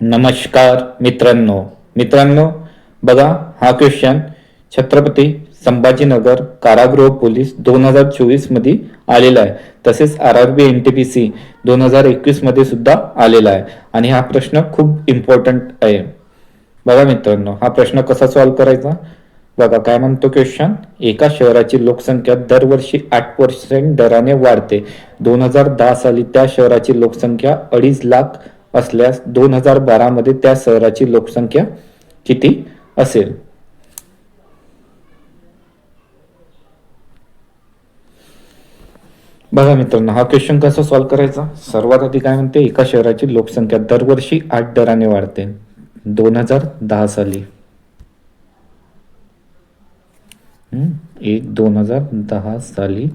नमस्कार मित्रांनो, बघा हा क्वेश्चन छत्रपती संभाजीनगर कारागृह पोलीस 2024 मध्ये आलेला आहे. तसेच RRB NTPC 2021 मध्ये सुद्धा आलेला आहे आणि हा प्रश्न खूप इम्पॉर्टंट आहे. बघा मित्रांनो, हा प्रश्न कसा सॉल्व्ह करायचा बघा. काय म्हणतो क्वेश्चन, एका शहराची लोकसंख्या दरवर्षी 8% दराने वाढते. 2010 साली त्या शहराची लोकसंख्या 2.5 लाख असल्यास 2012 मध्ये त्या शहराची लोकसंख्या किती असेल? बघा मित्रांनो, हा क्वेश्चन कसा सॉल्व्ह करायचा. सर्वात आधी काय म्हणते, एका शहराची लोकसंख्या दरवर्षी 8 दराने वाढते 2010 साली. 2010 साली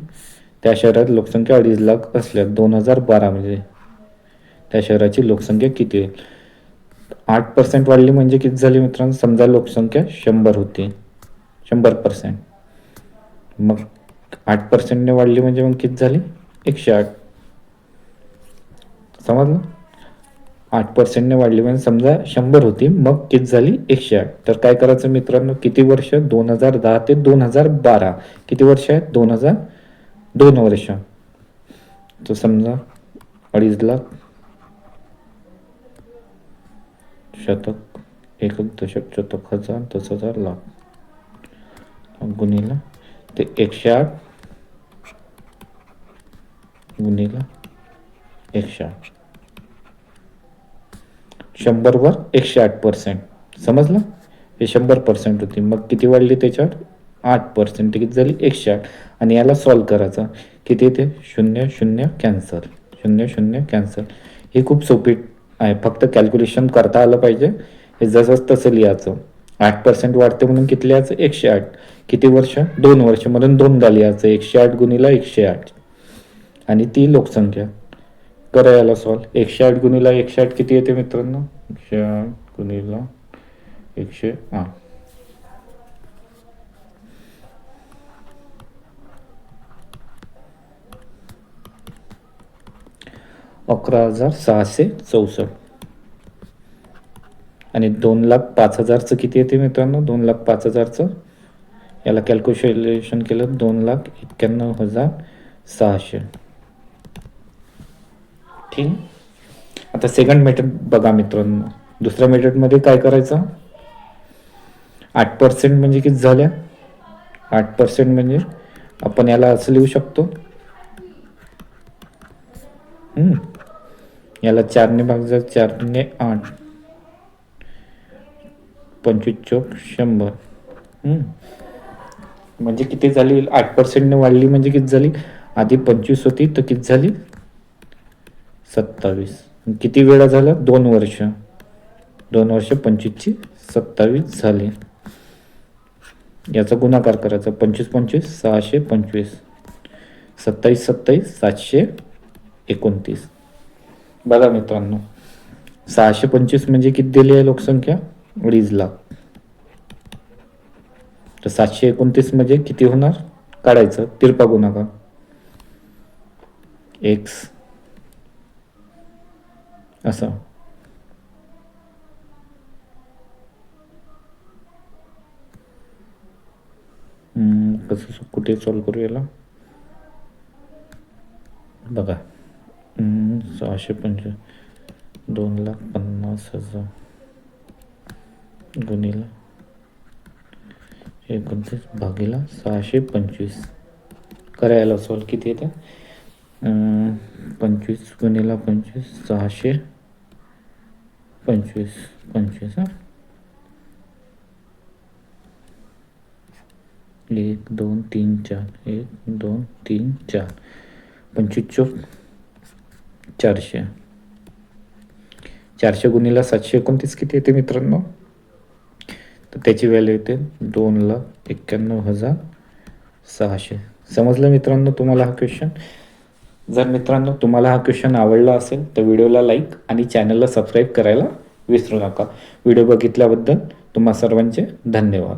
त्या शहरात लोकसंख्या 2.5 लाख असल्यास 2012 मध्ये त्या शहराची लोकसंख्या किती होईल? 8% वाढली म्हणजे किती झाली मित्रांनो? समजा लोकसंख्या 100 होती, 100%. मग 8% वाढली म्हणजे मग किती झाली? 108. समजलं? 8% वाढली म्हणजे समजा 100 होती, मग किती झाली? 108. तर काय करायचं मित्रांनो, किती वर्ष? 2010 ते 2012 किती वर्ष आहेत? 2 वर्ष. तर समजा 2.5 लाख शतक, एकक, दशक, शतक, हजार, 10,000, लाख गुणिला ते 108 गुणिला 108. 100 वर 108%. समजलं? हे 100% होती, मग किती वाढली त्याच्यावर? 8%. किती झाली? 108. आणि याला सॉल्व्ह करायचं. किती येते? 0 0 कॅन्सल, 0 0 कॅन्सल. ही खूप सोपी आहे, फक्त कॅल्क्युलेशन करता आलं पाहिजे. हे जसंच तसं लिहायचं. 8% वाढते म्हणून किती लिहायचं? 108. किती वर्ष? 2 वर्ष म्हणून 2दा लिहायचं. 108 गुणिला 108 आणि ती लोकसंख्या. करा याला सॉल्व्ह. 108 गुणिला 108 किती येते मित्रांनो? 108 गुणिला 108 11,664. आणि 2,05,000चं किती येते मित्रांनो? 2,05,000चं याला कॅल्क्युलेशन केलं 2,91,600. ठीक. आता सेकंड मेथड बघा मित्रांनो. दुसऱ्या मेथडमध्ये काय करायचं? 8% म्हणजे किती झाल्या? 8% म्हणजे आपण याला असं लिहू शकतो, याला 4 ने भाग जर 4 ने 8, 25 चौक 100. म्हणजे किती झाली? 8% ने वाढली म्हणजे किती झाली? आधी 25 होती तर किती झाली? 27. किती वेळा झाला? 2 वर्ष. 2 वर्ष 25ची 27 झाली. याचा गुणाकार करायचा. 25 25 625, 27 27 729. बघा मित्रांनो, 625 म्हणजे किती दिली आहे लोकसंख्या? 2.5 लाख. तर 729 म्हणजे किती होणार? काढायचं तिरपा गुणाकार. एक्स असं. कसं कुठे सॉल्व्ह करू याला? बघा, 625 2,50,000 गुणिला 29 भागीला 625. करायला सॉल्व्ह किती येते? 25 गुणिला 25 625 25. 1 2 3 4 1 2 3 4 25 चौक 400. 400 गुणिला 729 किती येते मित्रांनो? तर त्याची व्हॅल्यू येते 2,91,600. समजलं मित्रांनो तुम्हाला हा क्वेश्चन? जर मित्रांनो तुम्हाला हा क्वेश्चन आवडला असेल तर व्हिडिओला लाईक आणि चॅनलला सबस्क्राईब करायला विसरू नका. व्हिडिओ बघितल्याबद्दल तुम्हा सर्वांचे धन्यवाद.